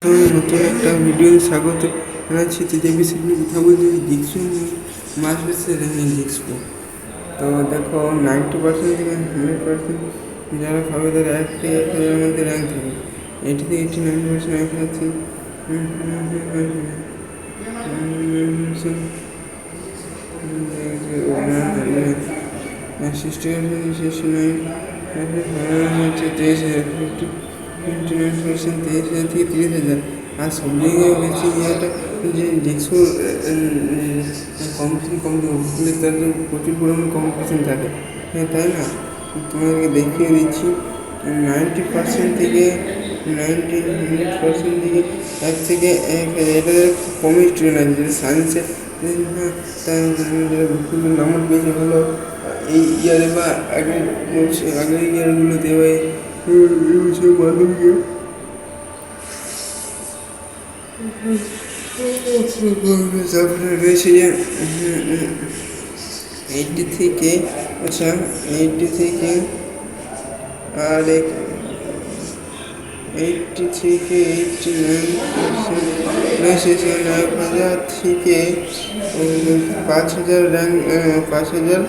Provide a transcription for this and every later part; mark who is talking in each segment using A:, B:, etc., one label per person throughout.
A: নতুন একটা ভিডিও স্বাগত জানাচ্ছি। তো যে বিষয়ে কথা বলছি জিক্সু মাস বেসে জিক্সপো। তো দেখো 90% থেকে 100% যারা পাবে তারা 1 থেকে 1000-এর মধ্যে র্যাঙ্ক থাকে। 80 থেকে 89% র্যাঙ্ক আছে। হচ্ছে 23,000 থেকে 30,000। আর সব জায়গায় বেশি ইয়েটা যে ডিস্কো কম্পিটিশন বলে তাদের প্রচুর পরিমাণে কম্পিটিশন থাকে, হ্যাঁ তাই না? তোমাদেরকে দেখিয়ে দিচ্ছি 90% থেকে 100% থেকে 1 থেকে 1000 এটা কমই স্টুডেন্ট আছে যেটা সায়েন্সে তার নাম্বার পেয়েছে ভালো এই ইয়ারে বা আগের ইয়ারগুলোতে বা মাধ্যমিকে তারপরে রয়েছে যে 80 থেকে 80 থেকে আর 80 থেকে 89% সেখানে 1000 থেকে 5000 র্যাঙ্ক 5000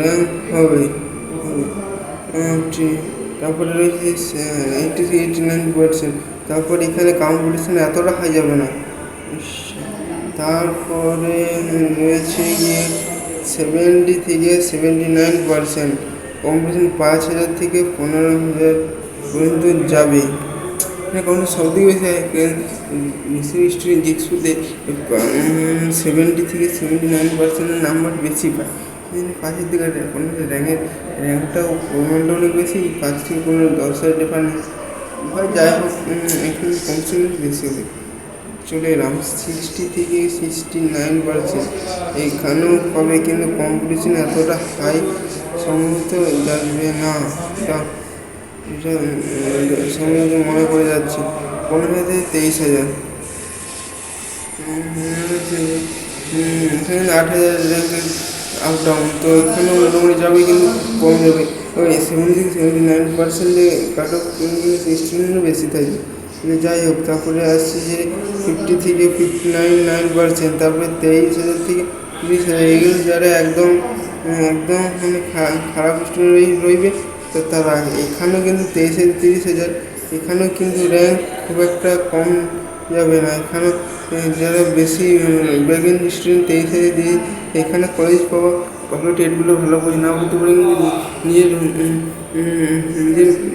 A: র্যাঙ্ক হবে। তারপরে রয়েছে 80 থেকে 89%। তারপর এখানে কম্পিটিশন এতটা হাই যাবে না। তারপরে রয়েছে গিয়ে 70 থেকে 79% কম্পিটিশন 5000 থেকে 15,000 পর্যন্ত যাবে। কারণ সবথেকে বেশি স্টুডেন্ট জিক্সুতে 70 থেকে 79% নাম্বার বেশি পায়। 5-এর দিকে র্যাঙ্কটাও পরিমাণটা অনেক বেশি, 5 থেকে 10,000 ডিফারেন্স হয়। যাই হোক এখানে কম্পিটিশন বেশি হবে। চলে এলাম 60 থেকে 69%। এইখানেও পাবে কিন্তু কম্পিটিশন এতটা হাই সম্ভবত যাবে না। এটা সম্ভবত মনে করে যাচ্ছে 15,000 থেকে 23,000। এখানে 8,000 র্যাঙ্কের আপ ডাউন, তো এখানেও মোটামুটি যাবে কিন্তু কম যাবে। ওই 70 থেকে 79% কাট অফ স্টুডেন্টও বেশি থাকে। যাই হোক তারপরে আসছে যে 50 থেকে 59%, তারপরে 23,000 থেকে 30,000। এগুলো যারা একদম মানে খারাপ স্টুডেন্ট রইবে তো তারা এখানেও কিন্তু 23,000 30,000। এখানেও কিন্তু র্যাঙ্ক খুব একটা কম যাবে না। এখানেও যারা বেশি ব্যাগেন স্টুডেন্ট 23,000 দিয়ে এখানে কলেজ পাওয়া ভালো টেটগুলো ভালো করে না বুঝতে পারে, কিন্তু নিজের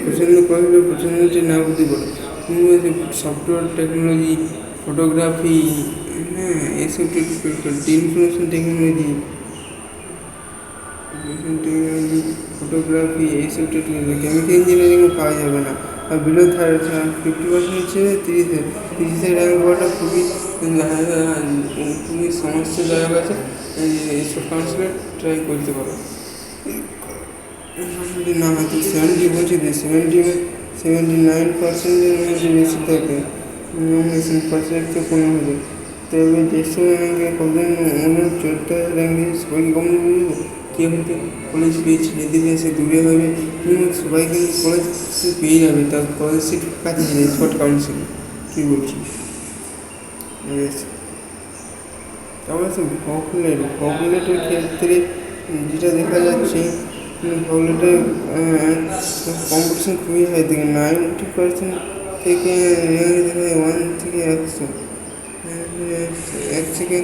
A: পছন্দ কলেজের পছন্দটি না বুঝতে পারে। সফটওয়্যার টেকনোলজি, ফটোগ্রাফি, হ্যাঁ এসব ইনফরমেশন টেকনোলজি, ফটোগ্রাফি এইসব টেকনোলজি, কেমিক্যাল ইঞ্জিনিয়ারিংও পাওয়া যাবে না। আর বিলো 50% হচ্ছে 30,000 র্যাঙ্ক হওয়াটা খুবই সমস্যাদায়ক আছে। এইসব কাউন্সিলে ট্রাই করতে পারো। যদি না হয় তো 70 বলছি যে 79%-এর মধ্যে বেশি থাকে, 9% থেকে 15,000। তবে যেসব র্যাঙ্কে কতদিন চলতে র্যাঙ্ক সবাইকে কম বুঝবো কেউ হয়তো কলেজ পেয়েছে, যদি সে দূরে হবে সবাই কিন্তু কলেজ পেয়ে যাবে, তার কলেজ সিট কাছে যাবে শর্ট কাউন্সিল। কী বলছি তারপরে সে ভকলেটের ক্ষেত্রে যেটা দেখা যাচ্ছে ভকলেটের কম্পিটিশন খুবই হাই থেকে 90% থেকে 1 থেকে 100, 1 থেকে 100, হ্যাঁ 1 থেকে 100।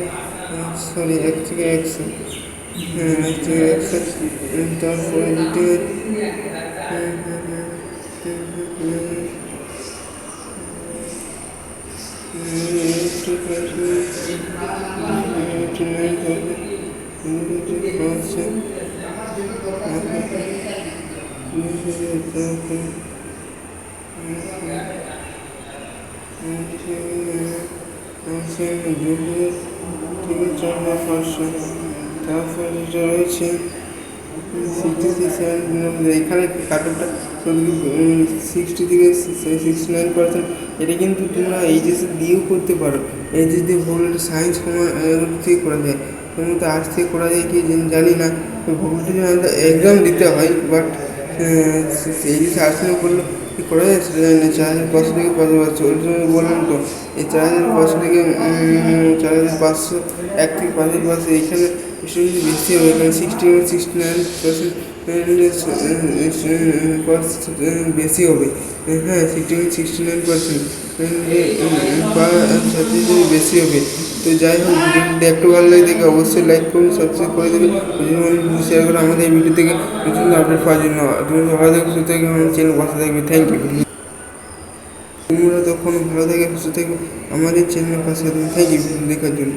A: তারপরে যেটি তারপরে যেটা রয়েছে এখানে কাটঅফটা 60 থেকে 69%। এটা কিন্তু তোমরা এইচএসে দিয়েও করতে পারো। এইচএস দিয়ে ভূগোলটা সায়েন্স থেকে করা যায়, সম্ভবত আর্টস থেকে করা যায় কি জানি না। ভূগোলটা এক্সাম দিতে হয়, বাট এইচএস আর্টস নিয়ে করলে করা যায় সেটা জানি না। 4,500 থেকে 5,500 ওই জন্য বললাম তো, এই 4,500 থেকে 4,500 1 থেকে 5,500 এইখানে স্টুডেন্ট বেশি হবে, এখানে 69% বেশি হবে। হ্যাঁ, 69% ছাত্রী বেশি হবে। তো যাই হোক, ভিডিওটি একটু ভালো লাগে দেখে অবশ্যই লাইক করুন, সাবস্ক্রাইব করে দেবেন, শেয়ার করে আমাদের এই ভিডিও থেকে নতুন আপডেট পাওয়ার জন্য। তুমি ভালো থাকবে, সুস্থ থাকবে, আমাদের চ্যানেল পাশে থাকবে। Thank you. তোমরা তখন ভালো থেকে সুস্থ থাকবে, আমাদের চ্যানেল পাশে থাকবে। থ্যাংক ইউ দেখার জন্য।